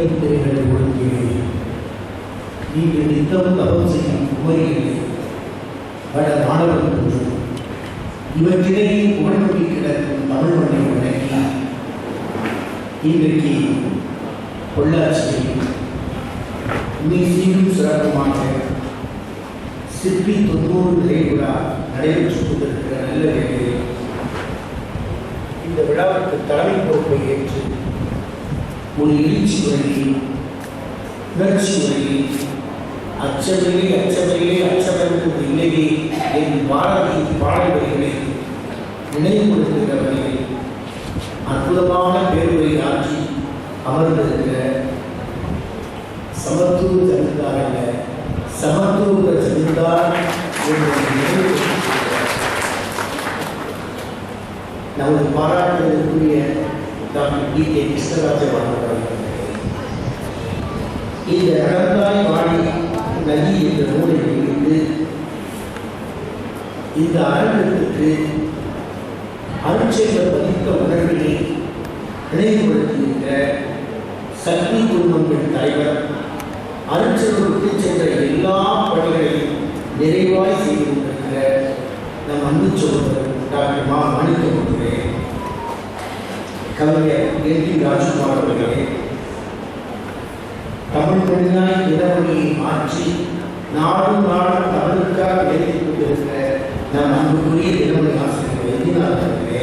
தீபத்திரைகளை ஒழுங்கிறேன். நீங்கள் நித்தம் தவம் செய்யும் குமரிகளை பல மாணவர்கள் இவற்றிலேயே புகழ்மொழி கிடக்கும் தமிழ் மண்ணை வழங்கி இன்றைக்கு பொள்ளாச்சியில் சீரும் சிறப்புமாக சிற்பி 90 நிறைவு விழா நடைபெற்றுக் கொண்டிருக்கிற நல்ல வேளையில் இந்த விழாவுக்கு தலைமை பொறுப்பை ஏற்று ஒரு எழுச்சி உரையில் உணர்ச்சி உரையில் அச்சமில்லை அச்சமில்லை அச்சமென்பது இல்லையே என் பாரதி பாடல்களை நினைவுபடுத்துகிற வகையில் அற்புதமான பேருரை ஆற்றி அமர்ந்திருக்கிற சமத்துவ ஜமீன்தார் அல்ல, சமத்துவ ஜமீன்தார் என்ற நமது பாராட்டுவதற்குரிய டாக்டர் டி.கே. கிருஷ்ணராஜன் அவர்கள் இந்த நடந்தாய் வாணி நதி என்ற நூலை வெளியிட்டு இந்த அரங்கத்திற்கு அருட்செயல் பதித்த உணர்வினை நினைவுபடுத்தியிருக்கிற சக்தி குழுமங்கள் தலைவர் அருட்செயலுக்கு சென்ற எல்லா பணிகளையும் நிறைவாய் செய்து கொண்டிருக்கிற நம் அன்பு சகோதரர் டாக்டர் மா மாணிக்கம் அவர்களே, கவிஞர் என்.டி. ராஜ்குமார் அவர்களே, தமிழ் மொழியாய் இடமொழியை மாற்றி நாடும் நாடும் தமிழுக்காக எழுதிக் கொண்டிருக்கிற நம் அன்புக்குரிய தினமொழி ஆசிரியர் எதிர்நாள் அவர்களே,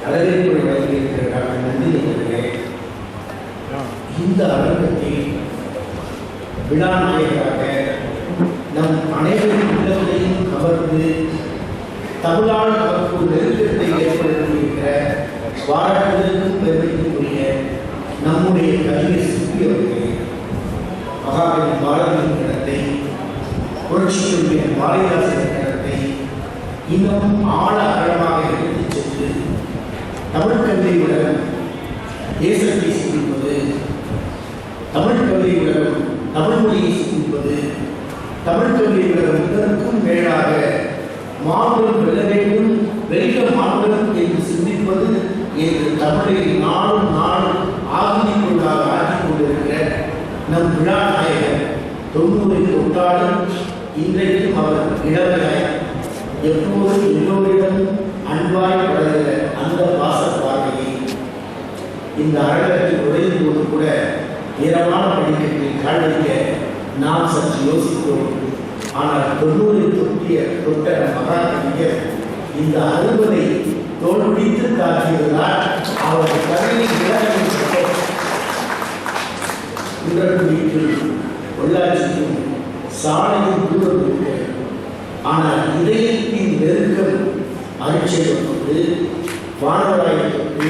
வரவேற்புரை வழங்கியிருக்கிற டாக்டர் நந்தினி அவர்களே, இந்த அரங்கத்தில் விழா நாயகராக நம் அனைவரின் உள்ளத்தையும் கவர்ந்து தமிழால் நமக்கு ஒரு நெருக்கத்தை ஏற்படுத்தியிருக்கிற பாராட்டுதலுக்கும் பெருமைக்குரிய நம்முடைய கவிஞர் சிற்பி அவர்களே, மகாகவி பாரதியின் இடத்தை, புரட்சியுடைய பாரதிதாசன் இடத்தை இன்னும் ஆழ அகலமாக எடுத்துச் சென்று தமிழ் கல்வி உலகம் தேசத்தை சிந்திப்பது, தமிழ் கல்வி உலகம் தமிழ் மொழியை சிந்திப்பது, தமிழ் கல்வி உலகம் இதற்கும் மேலாக மாபெரும் வெல்ல வேண்டும், வெல்ல மாபெரும் என்று சிந்திப்பது என்று தமிழை நாளும் நாளும் ஆகிக்கொண்டாக ஆக்கிக் கொண்டிருக்கிற நம் விழா நாயகர் 90 தொட்டாலும் இன்றைக்கும் அவர் இளமையாய் எப்போதும் எல்லோரிடம் அன்பாய் வளர்கிற அந்த பாச பார்வையை இந்த அரங்கத்தில் உடையும் போது கூட ஏராளமான படிக்கட்டில் காண்பிக்க நாம் சற்று யோசித்தோம். ஆனால் 90 தொட்ட மகா கவிஞர் இந்த 60 தோல் பிடித்து காட்டியதால் அவர் கவிதை உடற்குடிக்கும் பொள்ளாச்சிக்கும் சாலையும் தூரம் இருக்கு. ஆனால் இதயத்தின் நெருக்கம் அருட்செயலை தொட்டு, வானவராயை தொட்டு,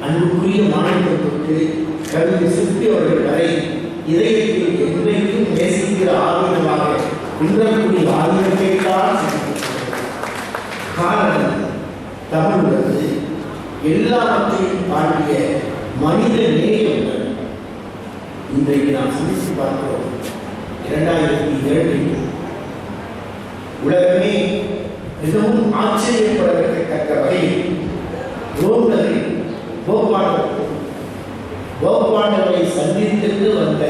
அன்புக்குரிய மாநிலத்தை தொட்டு, கவிஞர் சிற்பி அவர்கள் வரை இதயத்தில் என்றைக்கும் நேசிக்கிற ஆதீனமாக உணரக்கூடிய ஆதீனத்தைத்தான் காரணம் தமிழ் உள்ளது. எல்லாவற்றையும் தாண்டிய மனித நேயம் உள்ளது. இன்றைக்கு நாம் சிந்தித்து பார்க்கிறோம். 2002 உலகமே மிகவும் ஆச்சரியப்படத்தக்க வகையில் ரோம்களில் போப்பாண்டவரை சந்தித்து வந்த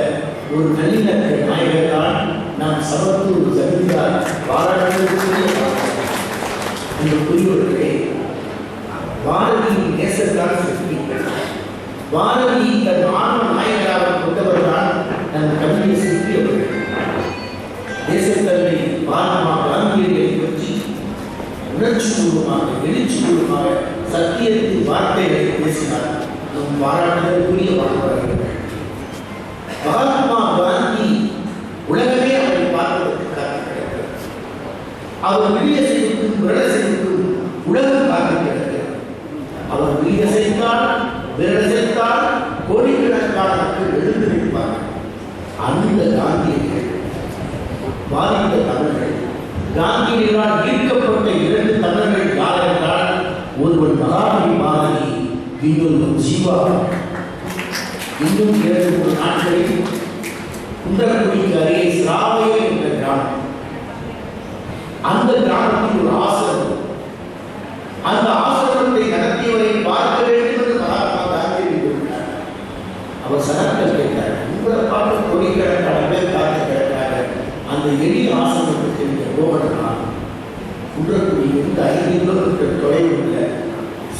ஒரு நல்லிணக்க நாயகர் தான் நாம் சமத்துவ ஜமீன்தார் பாராட்டுவதற்குரிய இந்த புரிவர்களே. பாரதியின் நேசத்தான் சிற்பி, பாரதி தன் ஆன்ம நாயகராக கொண்டவர் தான் நம் கவிஞர் சிற்பி அவர்கள். தேசத்தன்மை பாரதமாக காந்தியடிகளை பற்றி உணர்ச்சி பூர்வமாக எழுச்சி பூர்வமாக சத்தியத்தின் வார்த்தைகளை பேசினார். நம் பாராட்டுதலுக்குரிய வாழ்வார்கள். மகாத்மா காந்தி உலகமே அவரை பார்ப்பதற்கு காத்திருக்கிறது. அவர் விழியசைக்கும் விரலசைக்கும் உலகம் காத்திருக்கிறது. அவர் விழியசைத்தால் விரலசைத்தால் கோடிக்கணக்கான மக்கள் எழுந்து நிற்பார்கள். அந்த காந்தியர்கள் பாதித்த தமிழர்கள், காந்தியினால் ஈர்க்கப்பட்ட 2 தமிழர்கள் யார் என்றால், ஒருவன் மகாகவி பாரதி, இன்னொருவன் ஜீவா. இன்னும் 2-3 நாட்களில் குன்றக்குடிக்கு அருகே சிராவையே என்ற கிராமம், அந்த கிராமத்தில் ஒரு ஆசிரமம், அந்த ஆசிரமத்தை நடத்தியவரை பார்க்க வேண்டும் என்று மகாத்மா காந்தி விரும்பினார். அவர் அவர் சனத்தில் கேட்டார், உங்களை பார்த்து கோடிக்கணக்கான பேர் காத்து கிடக்கிறாங்க, அந்த எளிய ஆசிரமத்துக்கு இந்த ரோகனா குன்றக்குடியிலிருந்து 5 கிலோமீட்டர் தொலைவில் உள்ள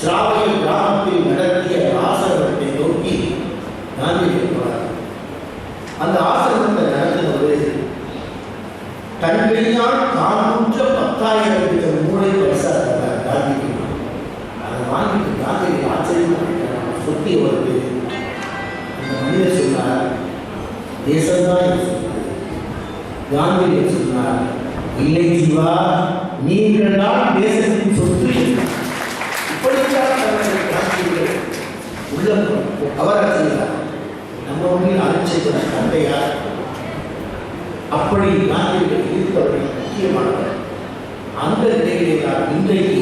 ஸ்ராவய கிராமத்தில் நடத்திய ஆசிரமத்தை நோக்கி காந்தியடிகள் போனார். அந்த ஆசிரமத்தை நடத்தும்போது தன்கையால் 410,000 மூளை பரிசா தந்தார் காந்தியடிகள். அதை வாங்கிட்டு காந்தியடிகள் ஆச்சரியமாக சுத்தி வருது. அந்த மனிதர் சொன்னார், தேசம்தான் சொன்னார். காந்தியடிகள் சொன்னார், இல்லை ஜீவா, நீங்கள் தான் தேசத்தின் சொத்து. இப்படித்தான் காந்தியடிகள் உள்ள அவராட்சியார் நம்ம ஒன்றில் அலட்சியப்பட தந்தையார். அப்படி காந்தியடிகள் இருப்பவர்கள் முக்கியமானவர். அந்த நிலையிலே தான் இன்றைக்கு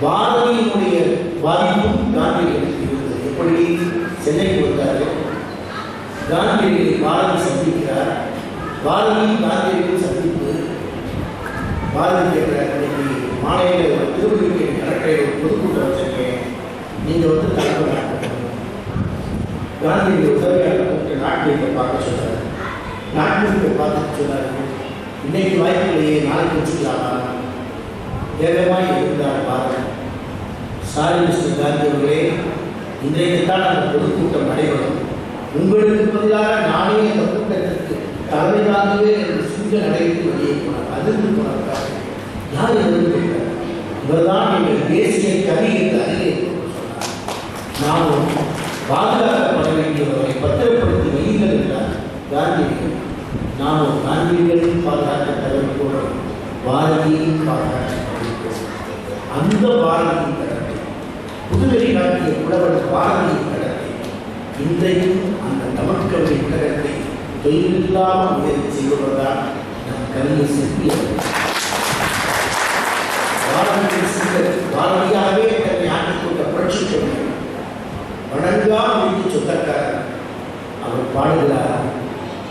பாரதியினுடைய பாதிப்பும் காந்தியடிகளுக்கு இருந்தது. எப்படி சென்னைக்கு வந்தார்கள், காந்தியடிகளை பாரதி சந்திக்கிறார். பாரதி காந்தியடிகள் சந்திப்பு. பாரதி கேட்கிறார், இன்னைக்கு மாலையில் ஒரு திருவள்ளுவருக்கு கலெக்டரை ஒரு பொதுக்கூட்டம் வச்சிருக்கேன், நீங்கள் வந்து தலைவர். காந்தியடிகள் உதவியாளர் கூப்பிட்டு நாட்டியத்தை பார்க்க சொன்னார். நாட்டியத்தை பார்த்துட்டு சொன்னார், இன்னைக்கு வாய்ப்பிலேயே நாளைக்கு வச்சுக்கலாமா? வேகமாக இருந்தார் பாரதி. சாரி மிஸ்டர் காந்தி அவர்களே, இன்றைக்குத்தான் அந்த பொதுக்கூட்டம் நடைபெறும். உங்களுக்கு பதிலாக நானே அந்த கூட்டத்திற்கு தலைமை தாங்கவே என்று சிங்க நடைபெற்று வெளியே போனார். அதிர்ந்து போனார். யார் எதிர்த்து கேட்டார், இவர்தான் எங்கள் தேசிய கவி என்று அறிய சொன்னார். நாமும் பாதுகாக்கப்பட வேண்டியவரை பத்திரப்படுத்தி வையுங்கள் என்றார் காந்தியடிகள். நாமும் காந்தியடிகளின் பாதுகாக்க தவிர்ப்போம், பாரதியின் பாதுகாக்க தவிர்ப்போம். அந்த பாரதியின் கடத்தை, புதுவெளி காட்டிய புலவர் பாரதியின் கடத்தை, இன்றைக்கும் அந்த தமிழ்கவி கடத்தை தொழிலில்லாமல் முயற்சி செய்வதுதான் நம் கவிஞர் சிற்பியவர். பாரதியாகவே தன்னை ஆக்கிக் கொண்ட புரட்சி கவிஞர், வணங்கா முடித்து சொந்தக்காரர். அவர் பாடுகிறார்,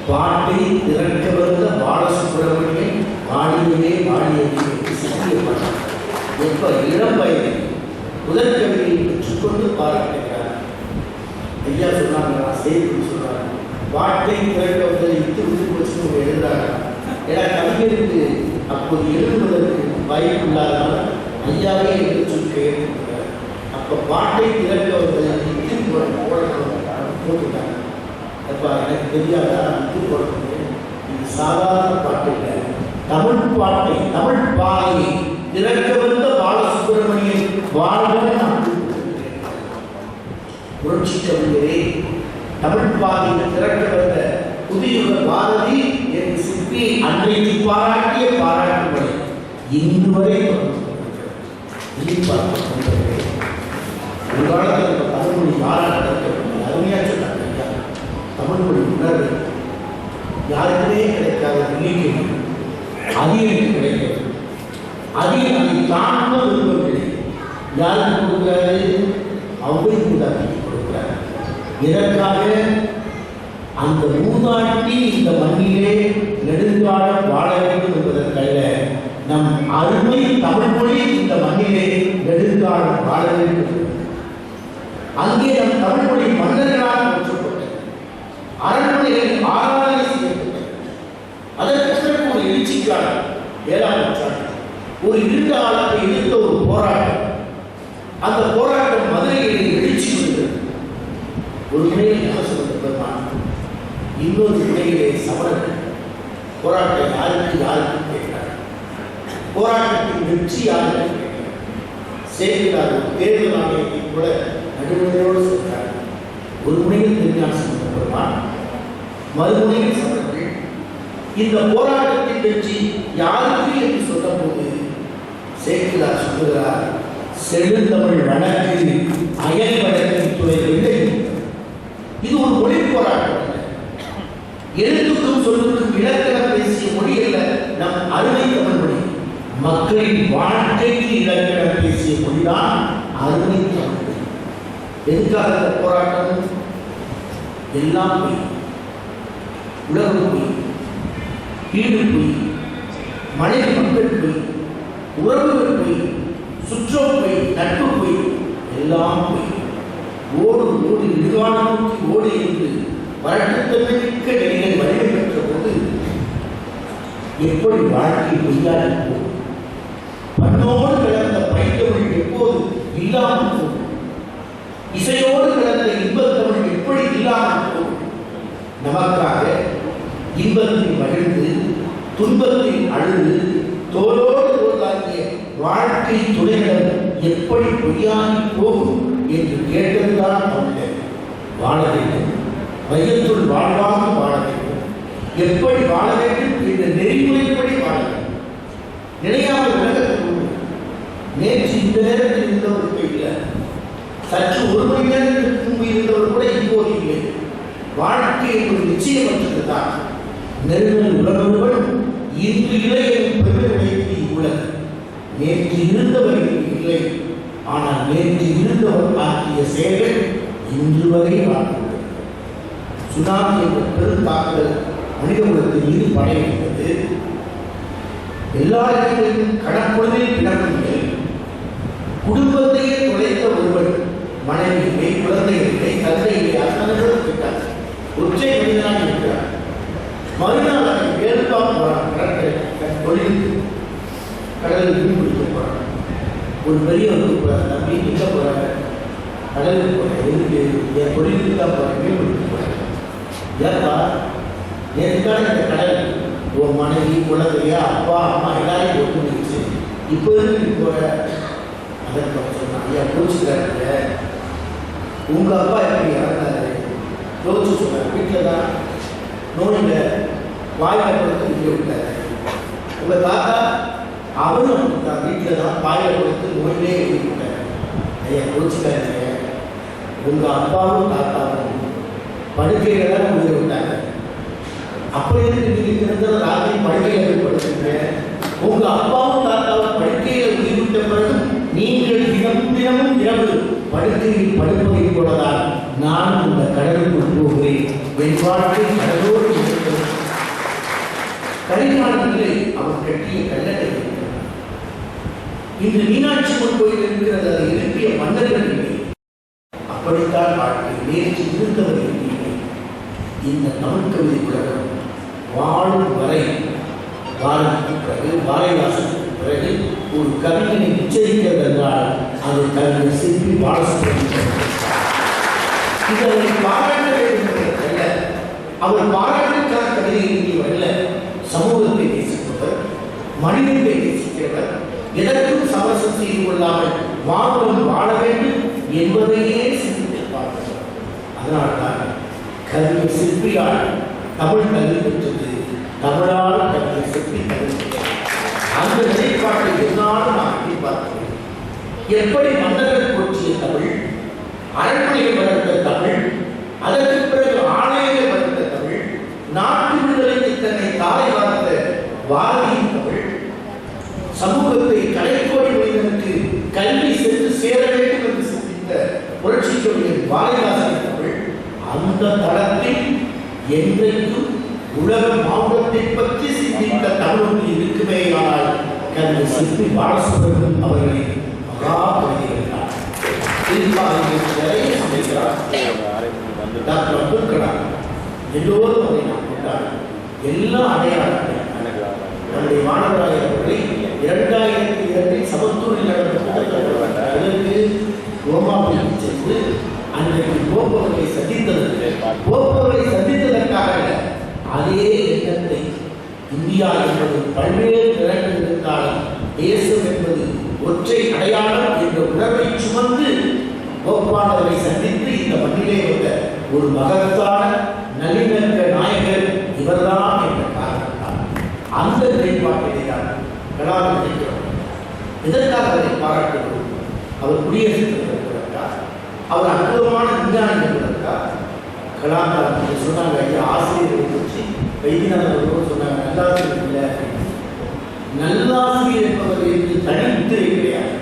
பாட்டை திறக்க வந்த பாலசுப்ரமணியன் பாடியவே பாடியவே சிறிய பாடல். எப்ப இளம் வயதில் முதல் கவிதையை பெற்றுக்கொண்டு பாராட்டுகிறார். ஐயா சொன்னாங்க, செய்தி சொன்னார், பாட்டை திறக்க வந்ததை இட்டு விட்டு போச்சு எழுதுறாங்க. ஏன்னா கவிஞருக்கு அப்போது எழுதுவதற்கு வாய்ப்பு இல்லாதனால ஐயாவே எழுத சொல்லி கேட்டுக்கிறார். அப்போ பாட்டை திறக்க வந்ததை இட்டு போட்டுட்டாங்க. அப்போ எனக்கு தெரியாதா, இட்டு போடுறது இது சாதாரண பாட்டு இல்லை, தமிழ் பாட்டை, தமிழ் பாயை திறக்க வந்த பாலசுப்ரமணியன் வாழ்வை நான் புரட்சி கவிஞரே, தமிழ் பாதையை திறக்க வந்த புதிய பாரதி என்று சிற்பி அன்றைக்கு பாராட்டிய பாராட்டுகளை இன்று வரை ஒரு காலத்தில் தமிழ்மொழி யாரால் நடக்க அருமையாக சொன்னாங்க. தமிழ்மொழி உணர்வு யாருக்குமே கிடைக்காத நம்பிக்கை அதிகம் கிடைக்கிறது. அதிகம் அதை தாண்ட விரும்பவில்லை. யாருக்கு கொடுக்கிறாரு? அவை மூதாட்டி கொடுக்கிறார். இதற்காக அந்த மூதாட்டி இந்த மண்ணிலே நெடுங்காலம் வாழ வேண்டும் என்பதற்கல்ல, நம் அருமை தமிழ்மொழி இந்த மண்ணிலே நெடுங்காலம் வாழ வேண்டும். அங்கே நம் தமிழ்மொழி மன்னர்களால் போற்றப்பட்டது, அரண்மனைகளில் ஆராதனை செய்யப்பட்டது. அதற்கு ஒரு எழுச்சிக்கான 7ஆம் நூற்றாண்டு ஒரு இருண்ட காலத்தை எதிர்த்த ஒரு போராட்டம். அந்த போராட்டம் மதுரையில் எழுச்சி வருகிறது. ஒரு முறையில் ஞானசம்பந்த பெருமான், இன்னொரு முறையிலே சமணர்கள். போராட்டம் யாருக்கு கேட்கிறார்? போராட்டத்தின் வெற்றி யாருக்கு கேட்கிறார்? சேர்க்கிறார். தேர்தல் ஆணையத்தை கூட நடுமுறையோடு சொல்கிறார். ஒரு முறையில் திருஞானசம்பந்த பெருமான், மறுமுறையில் சமணர்கள். இந்த போராட்டத்தின் வெற்றி யாருக்கு என்று சொல்லும் போது சேர்க்கிறார் சொல்லுகிறார், செழுந்தமிழ் வழக்கு அயல் வழக்கின் துறை இல்லை. இது ஒரு மொழி போராட்டம். எழுத்துக்கும் சொல்லுக்கும் இலக்கணம் பேசிய மொழி அல்ல நம் அருமை தமிழ் மொழி. மக்களின் வாழ்க்கைக்கு இலக்கணம் பேசிய மொழிதான் அருமை தமிழ் மொழி. எதுக்காக இந்த போராட்டம்? எல்லாம் போய், உலகம் போய், வீடு போய், மனைவி மக்கள் போய், உறவுகள் போய், சுற்றம் போய், நட்பு போய், எல்லாம் போய் ஓடு ஓடு இடுகான நோக்கி ஓடு என்று வரட்டுத்தன்மைமிக்க நிலையில் வலிமை பெற்ற போது எப்படி வாழ்க்கை பொய்யாடி போகும்? பண்ணோடு கிடந்த பைத்தமிழ் எப்போது இல்லாமல் போகும்? இசையோடு கிடந்த இன்பத்தமிழ் எப்படி இல்லாமல் போகும்? நமக்காக இன்பத்தில் மகிழ்ந்து துன்பத்தில் அழுது தோளோடு தோல்தாங்கிய வாழ்க்கை துணைகள் எப்படி பொய்யாகி போகும் என்று கேட்டதுதான் தமிழர். வாழ வேண்டும், மையத்துள் வாழ்வாக வாழ வேண்டும், எப்படி வாழ வேண்டும் என்ற நெறிமுறைப்படி வாழ வேண்டும். நிலையான உலகத்தில் நேற்று இந்த நேரத்தில் இருந்தவருக்கு இல்லை, சற்று ஒரு மணி நேரத்துக்கு முன்பு இருந்தவர் கூட இப்போது இல்லை. வாழ்க்கை ஒரு நிச்சயமற்றதுதான். நெருங்கல் உலகம் இன்று இல்லை எனும் பெருமைக்கு உலகம். நேற்று இருந்தவர்கள் இல்லை, ஆனால் நேற்று இருந்தவர் ஆற்றிய செயல்கள் இன்று வரை வாழ்ந்துள்ளது. சுனாமி என்ற பெரும் தாக்குதல் மனித குலத்தின் மீது படையெடுத்தது. எல்லா இடங்களிலும் கடற்பொழுதில் கிடக்கவில்லை. குடும்பத்தையே துளைத்த ஒருவன் மனைவியை, குழந்தைகளை, தந்தையை அத்தனைகளும் கேட்டார். ஒற்றை மனிதனாக இருக்கிறார். மறுநாள் அதை வேறுபா போறான். கடலில் மீன் பிடிக்க போறான். ஒரு பெரிய தம்பி நிற்க போறாங்க, கடலுக்கு போறேன், எதுக்கு என் தொழிலுக்கு தான் போறேன், மீன் பிடிக்க போறேன். ஏப்பா நேற்றுக்கான இந்த கடல் உன் மனைவி, குழந்தையா, அப்பா, அம்மா எல்லாரையும் ஒட்டு நினைச்சு இப்போ இருக்கு போற. அதற்கு சொன்னான், ஐயா பூச்சிக்கிறாங்க, உங்க அப்பா எப்படி இறந்தாரு யோசிச்சு சொன்னார். வீட்டில் தான் நோயில் வாயில் கொடுத்து இங்கே விட்டார். உங்க தாத்தா அவரும் வீட்டில் தான் வாயில் கொடுத்து நோயிலே விட்டார். ஐயா யோசிக்கிறாங்க, உங்க அப்பாவும் தாத்தாவும் படுக்கையில தான் உயிரை விட்டாங்க. அப்படி நீங்க திறந்த ராத்திரி படுக்கையில் படுத்துங்க. உங்க அப்பாவும் தாத்தாவும் படுக்கையில் உயிர் விட்ட பிறகு நீங்கள் தினமும் இரவு படுக்கையில் படுப்பதை போலதான் நான் இந்த கடலுக்குள் போகிறேன். என் வாழ்க்கை கடலோடு இருக்கிறது. கரிகாலத்திலே அவர் கட்டிய கல்லறை இன்று மீனாட்சி அம்மன் கோயில் இருக்கிறது. அதை எழுப்பிய மன்னர்கள் இல்லை. அப்படித்தான் வாழ்க்கை. நேற்று இருந்தவர் இல்லை. இந்த தமிழ் கவிதை உலகம் வாழும் வரை வாரத்துக்கு பிறகு, வாழைவாசத்துக்கு பிறகு ஒரு கவிஞனை உச்சரிக்கிறது என்றால் அது கவிஞர் சிற்பி பாலசுப்ரமணியன். இதனை பாராட்ட வேண்டும் அல்ல, அவர் பாராட்டுக்கான கவிதை எழுதியவரல்ல. சமூகத்தை நேசிப்பவர், மனிதத்தை நேசிக்கிறவர், எதற்கும் சமரசம் செய்து கொள்ளாமல் வாழ்வன் வாழ வேண்டும் என்பதையே சிந்தித்திருப்பார்கள். அதனால்தான் கவிஞர் சிற்பியால் தமிழ் கல்வி பெற்றது, தமிழால் கவிஞர் சிற்பி கல்வி. அந்த நிலைப்பாட்டை என்னாலும் நாம் எதிர்பார்க்கிறோம். எப்படி மன்னர்கள் போற்றிய தமிழ், அரண்மனையில் வளர்ந்த தமிழ், அதற்கு பிறகு ஆணையில் வளர்ந்த தமிழ், நாட்டு விடுதலைக்கு தன்னை தாரை வளர்ந்த வாரதியின் தமிழ், சமூகத்தை கலைக்கோடி மனிதனுக்கு கல்வி சென்று சேர வேண்டும் என்று சிந்தித்த புரட்சி கவிஞர் பாரதிதாசன் தமிழ், அந்த தளத்தில் என்றைக்கும் உலக மாவட்டத்தை பற்றி சிந்தித்த தமிழ் இருக்குமேயானால் கவிஞர் சிற்பி பாலசுப்ரமணியன் அவர்களை மகா கவிதைகிறார். டாக்டர் அப்துல் கலாம் எல்லோரும் அதை நாம் கொண்டாடும். எல்லா அடையாளங்கள் நம்முடைய மாணவராக அவர்களை 2002 சமத்தூரில் நடந்த அதற்கு ரோமாபுரிக்கு சென்று அன்றைக்கு போப்பவர்களை சந்தித்ததற்காக அதே எண்ணத்தை இந்தியா என்பது பல்வேறு நிலங்கள் இருந்தாலும் தேசம் என்பது ஒற்றை அடையாளம் என்ற உணர்வை சுமந்து கோப்பாளரை சந்தித்து இந்த மண்ணிலே வந்த ஒரு மகத்தான நல்லிணக்க நாயகர் இவர்தான் என்ற காரணத்தால் அந்த நிலைப்பாட்டிலே தான் கலாம் நினைக்கிறோம். எதற்காக அவரை பாராட்டுகிறோம்? அவர் குடியரசுத் தலைவர், அவர் அற்புதமான விஞ்ஞானி என்பதற்கா? கலாம் சொன்னாங்க, ஆசிரியர்களை பற்றி வைத்தியநாதன் சொன்னாங்க, நல்லாசிரியர் இல்லை. நல்லாசிரியர் என்பவர் என்று தனி முத்திரை கிடையாது.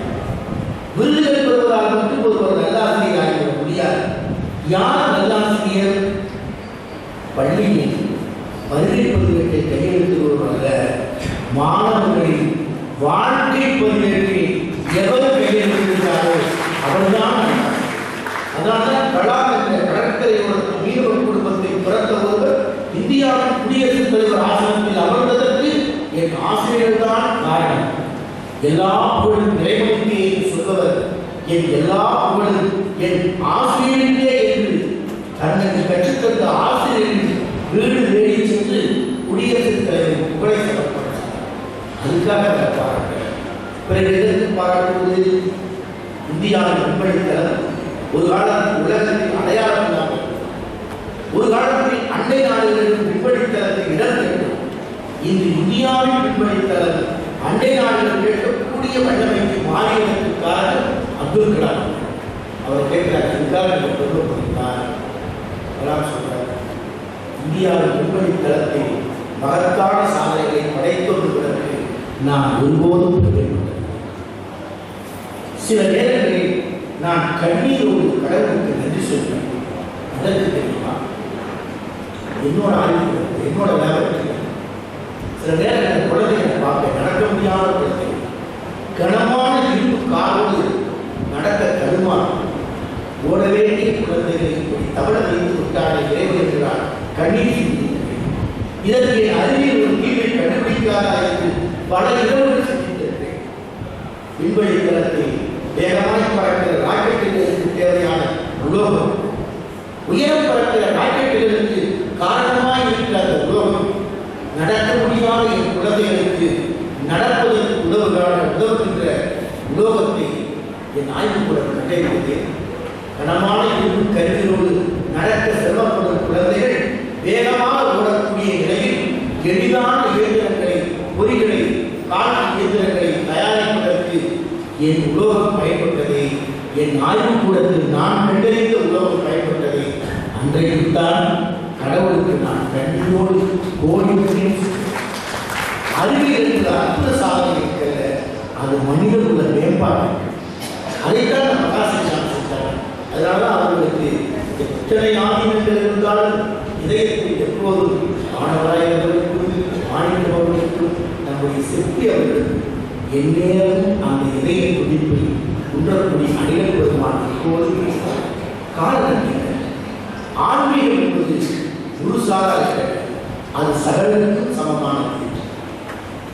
விருதுகள் பெறுவதாக மட்டும் ஒருவர் நல்லாசிரியர் ஆகிவிட முடியாது. யார் நல்லாசிரியர்? பள்ளியில் வருகை பதிவேட்டை கையெழுத்துகிறவர் அல்ல, மாணவர்களின் வாழ்க்கை பதிவேட்டை எவர் கையெழுத்துகிறாரோ அவர்தான். அதனால்தான் கலாம் என்ற கடற்கரையோட மீனவ குடும்பத்தில் பிறந்த ஒருவர் இந்தியாவின் குடியரசுத் தலைவர் ஆசனத்தில் அமர்ந்ததற்கு என் ஆசிரியர்கள் தான் காரணம். எல்லா புகழும் நிறைமொழியே என்று சொல்பவர் என் எல்லா புகழும் என் ஆசிரியர்களே என்று தனக்கு கற்றுத்தந்த ஆசிரியரின் வீடு தேடி சென்று குடியரசுத் தலைவரின் புகழை சமர்ப்பட்டார். அதுக்காக பாராட்டுகிறார். பிறகு எதற்கு பாராட்டுவது? இந்தியாவின் விண்வெளித்தளம் ஒரு காலத்தில் உலகத்தின் அடையாளம் இல்லாமல், ஒரு காலத்தில் அண்டை நாடுகளின் விண்வெளித்தளத்தில் இடம் வேண்டும். இன்று இந்தியாவின் விண்வெளித்தளம் அண்டை நாடுகள் கேட்கக்கூடிய வல்லமைக்கு மாறியதற்கு காரணம் அப்துல் கலாம். அவர் கேட்கிறார், இதுக்காக சொல்கிறார். கலாம் சொல்றார், இந்தியாவின் விண்வெளித்தளத்தை மகத்தான சாதனைகளை படைத்தொன்றுவதற்கு நான் ஒருபோதும் பெற்றுள்ளேன். சில நேரங்களில் நான் கண்ணீரோடு கடவுளுக்கு நன்றி சொல்கிறேன். அதற்கு தெரியுமா, என்னோட ஆய்வு, என்னோட லேபத்தில் சில நேரங்களில் குழந்தைகளை பார்க்க நடக்க முடியாத குழந்தைகள், கனமான இரும்பு காரோடு நடக்க தடுமாறும் ஓட வேண்டிய குழந்தைகளை இப்படி தவற வைத்து விட்டாலே இறைவன் என்றால் கண்ணீர் சிந்திக்கிறேன். இதற்கு அறிவியல் ஒரு தீர்வை கண்டுபிடிக்காதா என்று பல இரவுகள் சிந்தித்திருக்கிறேன். விண்வெளி தளத்தில் வேகமாய் பறக்கிற ராக்கெட்டுகளுக்கு தேவையான உலோகம், உயரம் பறக்கிற ராக்கெட்டுகளுக்கு காரணமாய் இருக்கிற அந்த உலோகம், நடக்க முடியாத என் குழந்தைகளுக்கு நடப்பதற்கு உதவுகின்ற உலோகத்தை என் ஆய்வுக்கூடம் கண்டறிந்தேன். கனமான இரும்பு கருவியோடு நடக்க சிரமப்படும் குழந்தைகள் வேகமாக ஓடக்கூடிய நிலையில் எளிதான இயந்திரங்களை, பொறிகளை, காற்று இயந்திரங்களை தயாரிப்பதற்கு என் உலோகம் பயன்பட்டதே. என் ஆய்வுக்கூடத்தில் நான் கண்டறிந்த உலோகம் பயன்பட்டதே. அன்றைக்குத்தான் கடவுளுக்கு நான் கண்ணீரோடு கோடி அறிவியல் என்ற அற்புத சாதனை இருக்கல்ல, அது மனிதன் உள்ள மேம்பாடு. அதைத்தான் நம்ம மகாசிரியார் சொல்றாங்க. அதனால அவர்களுக்கு எத்தனை ஆதினங்கள் இருந்தாலும் இதயத்தில் எப்போதும் ஆணவராயவர்களுக்கும் மாநிலவர்களுக்கும் நம்முடைய சிற்பி அவர்கள் எந்நேரமும் அந்த இதய துடிப்பை உணரக்கூடிய அணிகள் பெருமான் எப்போதும் காரணம் இல்லை. ஆன்மீகம் என்பது முழுசாக அது சகலருக்கும் சமமானது.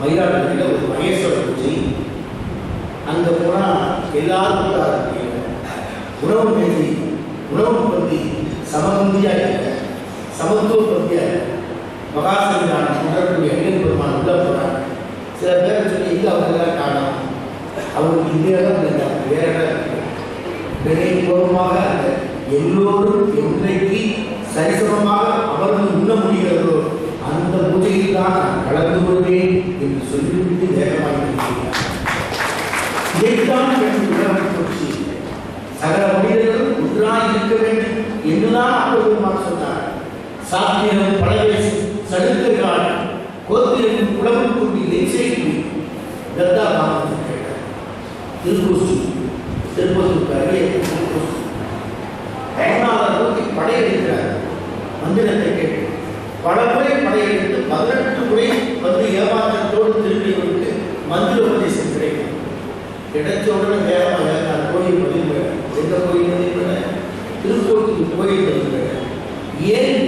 மயிலாடுதுறையில் ஒரு மகேஸ்வர பூஜை, அங்கே போனால் எல்லாரும் உணவு மேதி, உணவு பந்தி சமபந்தியாக இல்லை, சமத்துவ பந்தியாக மகாசரியான உணரக்கூடிய அணிகள் பெருமான் உள்ள போகிறாங்க. சில பேர் சொல்லி எங்கே அவர்களெல்லாம் காரணம், அவருக்கு இந்த இடம் இல்லை, வேற இடம் நினைப்பூர்வமாக அந்த எல்லோரும் என்றைக்கு சரிசமமாக அவர்கள் உண்ண முடிகிறதோ அந்த பூஜையில் தான் நான் கலந்து கொள்வேன் என்று சொல்லிவிட்டு வேகமாக இருக்கிறார். இதைத்தான் குறிச்சி சகல மனிதர்களும் ஒன்றாக இருக்க வேண்டும் என்றுதான் அப்பொழுதுமாக சொன்னார். சாத்தியம் பழவேசி சடுக்கிறார் கோத்திரம் உழவு கூட்டி நெச்சைக்கு தத்தா பாமத்தில் கேட்டார். திருப்பூருக்கு அருகே நோக்கி படையெடுக்கிறார். மந்திரத்தை கேட்டு பல முறை படையெடுத்து 18 முறை வந்து ஏமாற்றத்தோடு திரும்பியவருக்கு மந்திர உபதேசம் கிடைக்கும். கிடைச்ச உடனே வேகமாக கோயில் பதிவு, எந்த கோயில் பதிவு, திருப்பூருக்கு கோயில் பதிவு. ஏன்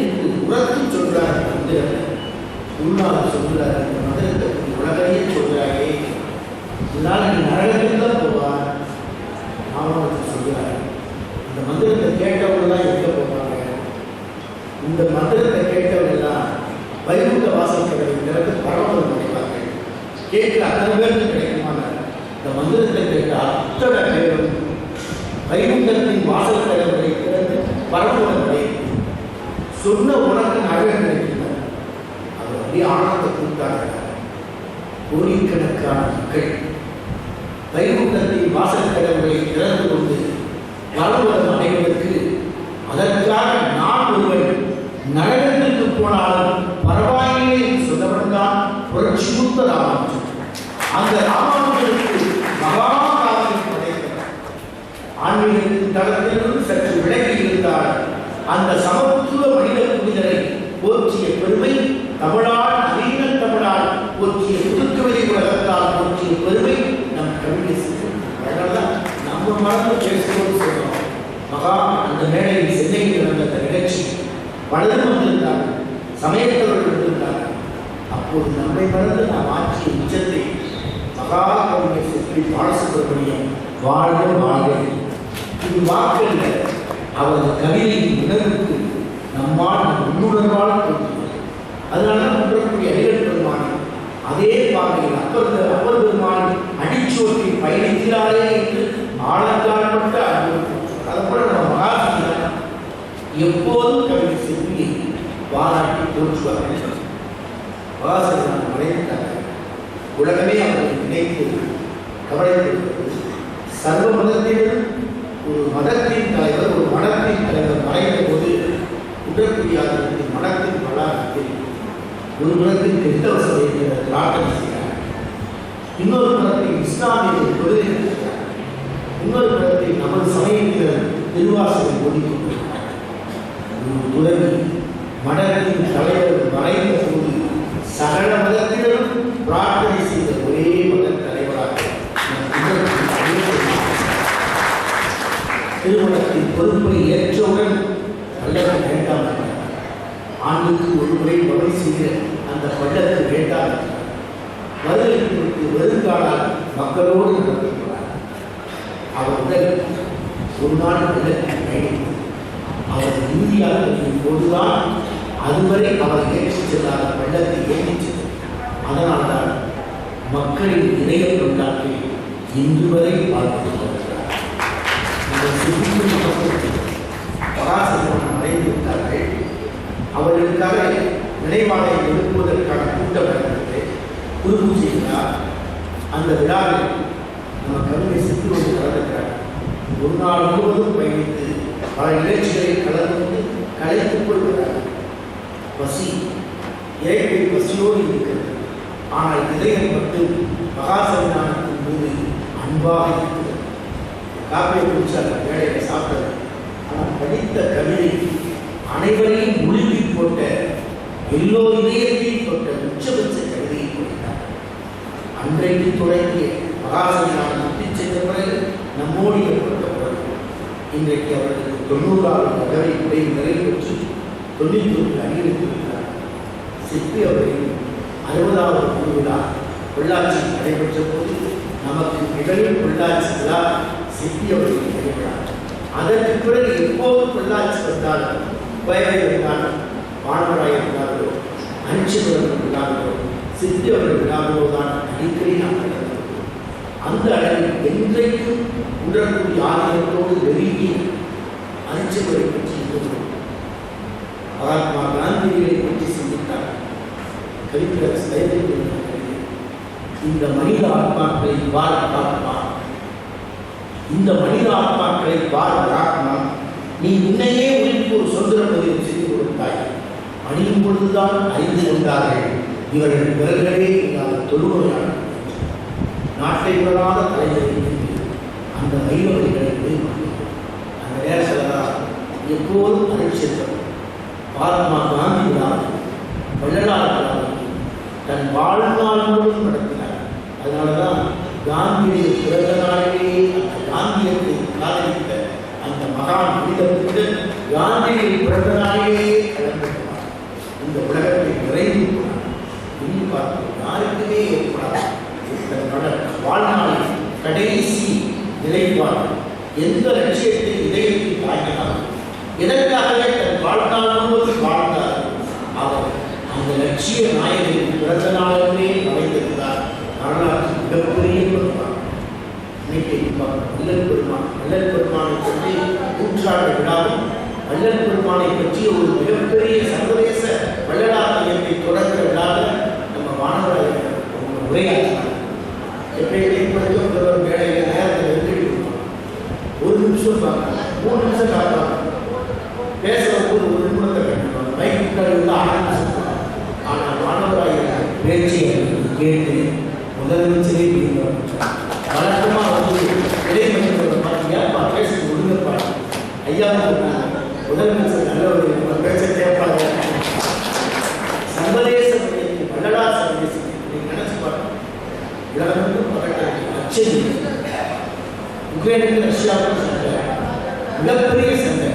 உரத்து சொல்றார் மந்திரத்தை, உள்நாள் சொல்கிறார். இந்த மந்திரத்தை உலகையே சொல்கிறாரே, இதனால் நீ நரகத்தில் தான் போவார். அவனுக்கு சொல்கிறார், இந்த மந்திரத்தை கேட்டவங்கெல்லாம் எங்கே போவாங்க? இந்த மந்திரத்தை கேட்டவங்கெல்லாம் வைகுண்ட வாசல் கிடைக்கிறது பரவல் கிடைப்பாங்க. கேட்கிற அத்தனை பேருக்கு கிடைக்குமான இந்த மந்திரத்தை கேட்ட அத்தனை பேரும் வைகுண்டத்தின் வாசல் கிடைக்கிறது பரவல் கிடைக்கும். சொன்ன உனக்கு நகை கிடைக்கிறார். அவர் அப்படியே ஆனந்த கூட்டாங்க. கோடிக்கணக்கான மக்கள் வைகுண்டத்தின் வாசல் கடவுளை திறந்து கொண்டு பரவலம் அடைவதற்கு அதற்காக நான் ஒருவன் நரகத்திற்கு போனாலும் பரவாயில்லை என்று சொன்னவன் தான் புரட்சி மூத்த ராமானுஜன். அந்த ராமானுஜனுக்கு மகாகாவியம் படைத்தார். ஆன்மீகத்தின் தளத்திலிருந்து சற்று விலகி இருந்தால் அந்த சமத்துவ மனித புனிதரை போற்றிய பெருமை தமிழால், நவீன தமிழால் போற்றிய புதுக்கவிதை உலகத்தால் போற்றிய பெருமை நம் கவிதை. அதனால்தான் நம்ம மனதில் பேசும்போது சொல்றோம், மகா அந்த மேடையில் சென்னையில் நடந்த அந்த நிகழ்ச்சி பலரும் வந்திருந்தார்கள், சமயத்தவர்கள் வந்திருந்தார்கள். அப்போது நம்மை மறந்து நாம் ஆட்சிய உச்சத்தை மகா கவிஞர் சிற்பி பாலசுப்ரமணியம் வாழ்க வாழ்க, இது வாக்கல்ல, அவரது கவிதையின் உணர்வுக்கு நம்மால் உள்ளுணர்வால் தோன்றியது. அதனால ஒன்றக்கூடிய அடிகள் பெருமான் அதே பாதையில் அப்பர் பெருமான் அடிச்சோட்டில் பயணிக்கிறாரே என்று ஆழங்காற்பட்ட அனுபவம். அதை போல நம்ம மகாத்மா எப்போதும் கவிதை சிற்பியை பாராட்டி போற்றுவார்கள். மகாசனார் மறைந்தார்கள், உலகமே அவரை நினைத்து கவலைப்படுகிறது. சர்வ மதத்திலும் ஒரு மதத்தின் தலைவர், ஒரு மடத்தின் தலைவர் மறைந்த போது உடற்குடியாளர்களுக்கு மடத்தின் வளாகத்தில் ஒரு மதத்தின் கிறிஸ்தவ பிரார்த்தனை செய்கிறார், இன்னொரு மதத்தில் இஸ்லாமிய கொள்கை இருக்கிறார், இன்னொரு மதத்தில் நமது சமயத்தினர் திருவாசலை ஓடிக்கொண்டிருக்கிறார். ஒரு துறவி மடத்தின் தலைவர் மறைந்த போது சகல மதத்தினரும் பிரார்த்தனை செய்த ஒரே மத தலைவராக திருமணத்தின் பொறுப்பை ஏற்றவுடன் பல்லக்கு வேண்டாம், ஆண்டுக்கு ஒரு முறை பணி செய்கிற அந்த பல்லக்கு வேண்டாம், வருகைக்கு வருங்காலால் மக்களோடு நடத்துகிறார். அவர் உடல் ஒரு நாள் விளக்கி பயணித்தது. அவர் இந்தியாவின் போதுதான் அதுவரை அவர் ஏற்றிச் செல்லாத பள்ளத்தை ஏற்றிச்சது. அதனால்தான் மக்களின் இதய கொண்டாட்டி இன்று வரை பார்த்து வருகிறார். பராசரமான மறைந்துவிட்டார்கள். அவர்களுக்காக நினைவாலயம் எழுப்புவதற்கான கூட்டம் நடந்தது. குரு பூஜையினார் அந்த விழாவில் நம்ம கவிதை சிற்றுவது கலந்துக்கிறார். ஒரு நாள் முழுவதும் பயணித்து பல நிகழ்ச்சிகளை கலந்து கலைத்துக் கொள்கிறார். பசி இறைப்பை பசியோடு இருக்கிறது, ஆனால் இதயம் மட்டும் மகாசன்னிதானத்தின் மீது அன்பாக இருக்கிறது. காப்பியை குடிச்சார், வேலையை சாப்பிட்டார். ஆனால் படித்த கவிதை அனைவரையும் உழுவி போட்ட, எல்லோ இதயத்தையும் தொட்ட உச்சபட்ச கவிதையை கொடுத்தார். அன்றைக்கு தொடங்கிய மகாசன்னிதானம் விட்டு சென்ற பிறகு நம்மோடு ஏற்பட்ட பிறகு இன்றைக்கு அவர்களுக்கு 90வது நகரை உடைய நிறைவேற்றி 91 அணியிருக்கிறார். சிற்பி அவர்கள் 60வது திருவிழா பொள்ளாச்சி நடைபெற்ற போது நமக்கு நிகழும் பொள்ளாச்சி விழா சிற்பி அவர்கள் நடைபெறார். அதற்கு பிறகு எப்போது பொள்ளாச்சி வந்தாலும் கோவை இருந்தாலும் வானவராய் இருந்தார்களோ அனிச்சவர்கள் விழாங்களோ சிற்பி அவர்கள் விழாங்களோ தான் அடிக்கடி நாம் நடந்தோம். அந்த அளவில் என்றைக்கும் உடற்கூடிய ஆதிக்கத்தோடு நெருங்கி அனிச்சவரை பற்றி இருந்தோம். மகாத்மா காந்தியை பற்றி சிந்தித்தார். கவிஞர் இந்த மனித ஆத்மாக்களை வாழ ஆத்மா, இந்த மனித ஆத்மாக்களை வாழ ஆத்மா, நீ உன்னையே உனக்கு ஒரு சுதந்திர பதிவு செய்து கொடுத்தாய். அணியும் பொழுதுதான் அறிந்து கொண்டார்கள் இவர்கள் பிறர்களே இல்லாத தொழுமையாளர்கள். நாட்டை விடாத தலைவர்கள் அந்த வைரவர்களை அந்த நேரத்தில் எப்போதும் அரிச்சென்றவர் மகாத்மா காந்தி விழாவை வள்ளலார் தன் வாழ்நாள் முழுவதும் நடத்தினார். அதனால தான் காந்தியுடைய பிறந்த நாளிலேயே அந்த காந்தியத்தை காதலித்த அந்த மகான் மனிதர்களுக்கு காந்தியை பிறந்த நாளிலேயே கலந்துள்ளார். இந்த உலகத்தை நிறைவு இனி பார்த்து யாருக்குமே ஏற்படாது. வாழ்நாளில் கடைசி நிலைப்பாடு எந்த லட்சியத்தை இதயத்தில் தாங்கினார், எதற்காகவே தன் வாழ்நாள் முழுவதும் வாழ்ந்தார். அவர் அந்த லட்சிய நாயகரின் பிறந்த நாளிலே மறைந்திருந்தார். வரலாற்று மிகப்பெரிய பெருமான். இன்னைக்கு வள்ளல் பெருமானை பற்றி நூற்றாண்டு விழாவும் வள்ளல் பெருமானை பற்றி ஒரு மிகப்பெரிய சர்வதேச வள்ளலார் மையத்தை தொடர்ந்த விழாவில் நம்ம மாணவர்கள் உரையாற்றினார். எப்பயுமே படிக்கும் வேலையை நேரத்தில் நெருக்கடி கொடுப்பாங்க. ஒரு நிமிஷம் பார்ப்பாங்க, 3 நிமிஷம் பார்ப்பாங்க. பேசுறதுக்கு ஒரு நிமிடத்தை கட்டுவாங்க. மைக்குகள் வந்து ஆரம்பிச்சு. ஆனால் மாணவராக பேச்சை கேட்டு முதல் நிமிஷமே வழக்கமாக வந்து இடைமணிகளை பார்த்து ஏற்பா பேச ஒழுங்கப்பா ஐயா முதல் நிமிஷம் நல்லவர் பேச கேட்பாங்க. சர்வதேச வள்ளலார் சர்வதேசம் நினைச்சு பார்க்கணும். உலகம் பதட்டம் அச்சடி உக்ரைனுக்கு ரஷ்யாவுக்கும் சண்டை, மிகப்பெரிய சண்டை.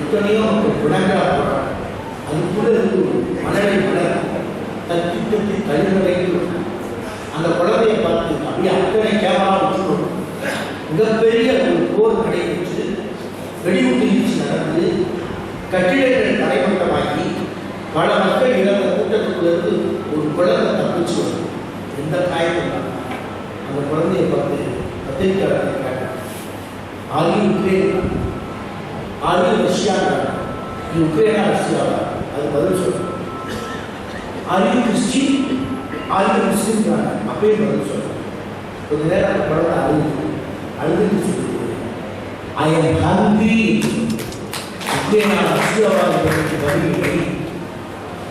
எத்தனையோ மக்கள் விளங்கா போகிறாங்க. அது கூட இருந்து மணலை மலர் தட்டி தட்டி கழிவுகளையும் அந்த குழந்தையை பார்த்து அப்படியே அத்தனை கேமரா வச்சுக்கணும். மிகப்பெரிய ஒரு போர் நடைபெற்று வெடிகுண்டு வீச்சு நடந்து கட்டிடங்கள் தரைமட்டமாக்கி பல மக்கள் இழந்த கூட்டத்துக்குள்ளிருந்து ஒரு குழந்தை தப்பிச்சு வரும். எந்த காயத்தில் அந்த குழந்தையை பார்த்து பத்திரிகையாளர் கேட்டாங்க, ஆகி உக்ரைன் ஆகி ரஷ்யா, இது உக்ரைனா ரஷ்யாவா? அது பதில் சொல்லுங்க. ஆகி கிறிஸ்டின் ஆகி முஸ்லீம் அப்பயே பதில் சொல்லுங்க. கொஞ்ச நேரம் அந்த குழந்தை அழுதுன்னு சொல்லுது, ஐ எம் ஹங்க்ரி. உக்ரைனா ரஷ்யாவா என்பதற்கு பதில் இல்லை,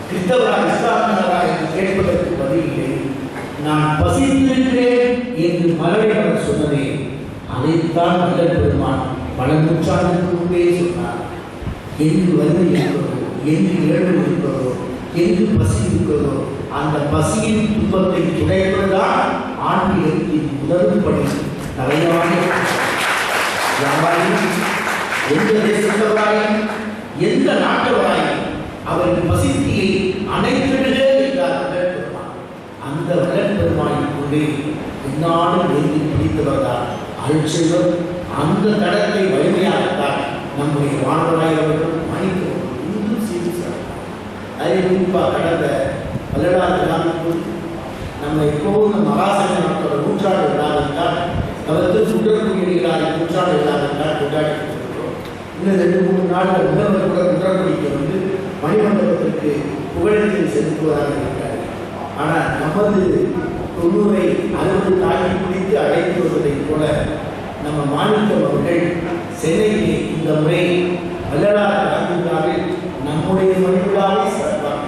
கிறிஸ்தவரா இஸ்லாமியரா என்று கேட்பதற்கு பதில் இல்லை, நான் பசித்திருக்கிறேன் என்று மலரைவர் சொன்னதே அதைத்தான் முதல் பெருமான் பல நூற்றாண்டுக்கு முன்பே சொன்னார். எங்கு வறுமை இருக்கிறதோ, எங்கு இழப்பு இருக்கிறதோ, எங்கு பசி இருக்கிறதோ அந்த பசியின் துன்பத்தை துடைப்பதுதான் ஆன்மீகத்தின் முதல் படி. தலையாய யாராயும் எந்த தேசத்தவராயும் எந்த நாட்டவராயும் அவரின் பசித்தியை அனைத்திடுக என்றார் வள்ளல் பெருமான். அந்த வள்ளல் பெருமானின் கொண்டே என்னாலும் எழுதி பிடித்தவர் தான் அருட்செல்வர். அந்த தடத்தை வலிமையாகத்தான் நம்முடைய வாழ்வராயவர்கள் மனிதர்கள் இன்னும் சீர்திருத்தம். அதை குறிப்பாக கடந்த 17 ஆண்டுக்குள் நம்ம எப்போதும் மகாசங்க நாட்களோட நூற்றாண்டு விழாவில்தான் நமக்கு சுற்றக்குடியீடான நூற்றாண்டு விழாவில்தான் கொண்டாடி கொண்டிருக்கிறோம். இன்னும் 2-3 நாட்கள் முதல்வர் கூட குற்றக்குடிக்க வந்து மணிமண்டபத்திற்கு புகழத்தில் செலுத்துவதாக இருக்கிறார். ஆனால் நமது 90 60 தாண்டி பிடித்து அழைத்து வருவதைப் போல நம்ம மாநிலம் அவர்கள் சென்னையிலே இந்த முறை வள்ளலார் காந்திவிழாவில் நம்முடைய மணிவிழாவை சிறப்பாக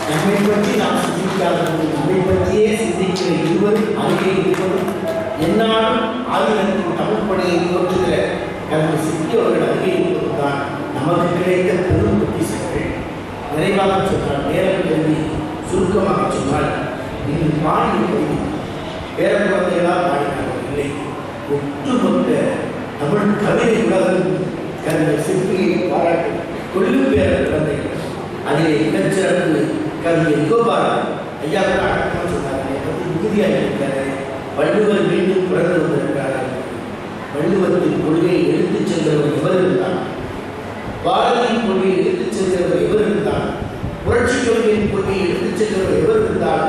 நம்மை பற்றி நாம் சிந்திக்காதபோது நம்மை பற்றியே சிந்திக்கிற இருவரும் அருகே இருப்பதும் என்னாலும் ஆதினத்தின் தமிழ் பணியை தோற்றுகிற கல்வி சித்தியவர்கள் அருகே இருப்பதும் தான் நமக்கு கிடைத்த பெரும் பொக்கிஷங்கள். நிறைவாக சொன்னால், நேரம் கல்வி சுருக்கமாக சொன்னால், நீங்கள் பாடிய கல்வி பேர குழந்தைகளாக பாடினார்கள் இல்லை, ஒட்டுமொத்த தமிழ் கவிதை உலகம் கல்வி சிற்பியை பாராட்டு கொள்ளும் பேர குழந்தைகள். அதிலே மிகச்சிறப்பு கவிதை கோபால் ஐயா கூட அடக்கமாக சொன்னார்கள், உறுதியாக இருக்கிறாரு. வள்ளுவர் மீண்டும் பிறந்து வந்திருக்கிறார்கள். வள்ளுவத்தின் கொள்கையை எடுத்துச் சென்றவர் எவர் இருந்தார்? பாரதியின் கொள்கையை எடுத்துச் சென்றவர் எவர் இருந்தார்? புரட்சி கொள்கையின் கொள்கையை எடுத்துச் சென்றவர் எவர் இருந்தார்?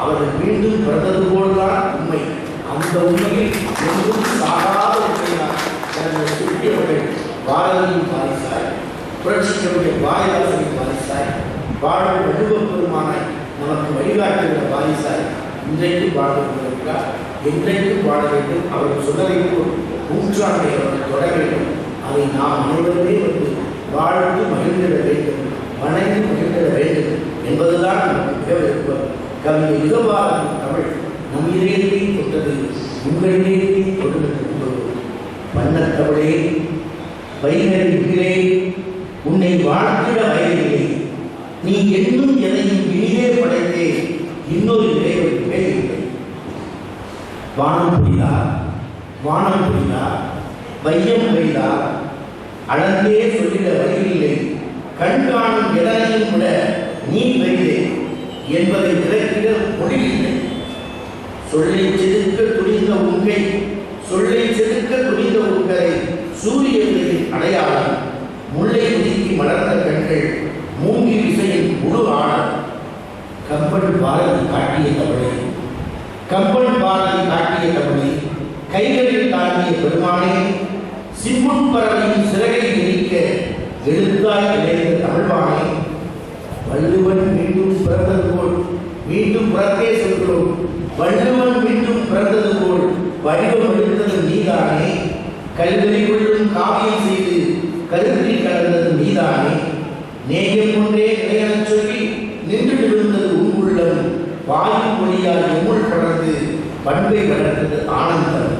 அவர்கள் மீண்டும் பிறந்தது போல்தான் உண்மை. அந்த உண்மையில் ஒன்றும் சாகாத உண்மைதான். சிற்பியவர்கள் பாரதியின் வாரிசாய், புரட்சி கொள்கை வாரிதாசனின் வாரிசாய், வாழ்வு வள்ளுவ பெருமானாய் நமக்கு வழிகாட்டுகிற வாரிசாய் இன்றைக்கும் வாழ்ந்து கொண்டிருக்கிறார். என்றைக்கும் வாழ வேண்டும். அவர்கள் சொன்னதை போல் நூற்றாண்டை அவர்கள் தொட வேண்டும். அதை நாம் அனைவருமே வந்து வாழ்ந்து மகிழ்ந்திட வேண்டும், வணங்கி மகிழ்ந்திட வேண்டும் என்பதுதான் நமக்கு தேவைப்படும். கவிதை யுகபாரதின் தமிழ் நம் இதயத்தையும் தொட்டது, உங்கள் இதயத்தையும் தொடுகிறது. வண்ணத்தமிழே, வைகரிகளே, உன்னை வாழ்த்திட வயதில்லை, நீ என்னும் எதையும் இனியே படைத்தே இன்னொரு இறைவன் இல்லை. வானம் புரிதா, வானம் புரிதா, வையம் பெய்தா, அளந்தே சொல்லிட வழியில்லை, கண்காணும் எதனையும் விட நீ பெய்தே என்பதை விளக்கிட மொழியில்லை. சொல்லை செதுக்க துணிந்த உங்கை, சொல்லை செதுக்க துணிந்த உங்களை சூரியனின் அடையாளம், முல்லை ஒதுக்கி மலர்ந்த கண்கள், மூங்கி விசையின் முழு ஆழம். கம்பன் பாரதி காட்டிய தமிழை, கம்பன் பாரதி காட்டிய தமிழை கைகளில் தாங்கிய பெருமானே, சிம்புன் பறவையின் சிறகை விரிக்க எழுத்தாய் இணைந்த தமிழ்வானே, வள்ளுவன் மீண்டும் பிறந்தது போல் மீண்டும் புறத்தே சொல்கிறோம், வள்ளுவன் மீண்டும் பிறந்தது போல் வடிவம் எடுத்தது நீதானே, கல்வெளி கொள்ளும் காவியம் செய்து கருத்தில் கலந்தது நீதானே, நேயம் ஒன்றே நிலையெனச் சொல்லி நின்று விழுந்தது உன் உள்ளம், வாயு மொழியால் எம்முள் படர்ந்து பண்பை வளர்ந்தது ஆனந்தம்.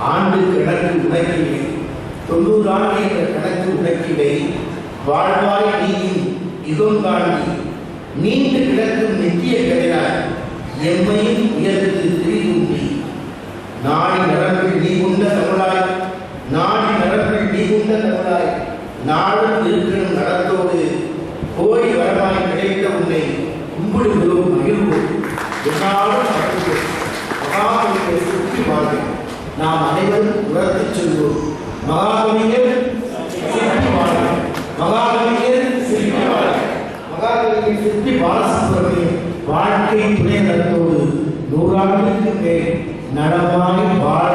ஆண்டு கணக்கு உனக்கில்லை, 90 ஆண்டு என்ற கணக்கு உனக்கில்லை, வாழ்வாய் நீயும் யுகம் தாண்டி நீண்டு கிடக்கும் நித்திய கதிராய் எம்மையும் உயர்ந்து திரிதூண்டி, நாடி நரம்பில் நீ கொண்ட தமிழாய், நாடி நரம்பில் நீ கொண்ட தமிழாய், பெருகினும் நடத்தோடு கோடி வரமாய் கிடைத்த உன்னை கும்பிடுகிறோம் மகிழ்வோம் என்னாலும் பற்றுவோம் மகாபலியை சுற்றி வாழ்வோம். நாம் அனைவரும் உணர்த்திச் சொல்வோம். மகாபலிகள் சுற்றி வாழ்வோம். மகாபலிகள் சுற்றி வாழ்வோம். மகாபலியை சுற்றி பாலசுப்ரமணியம் வாழ்க்கை துணை நடத்தோடு 100 ஆண்டுக்கு மேல் நடமாய் வாழ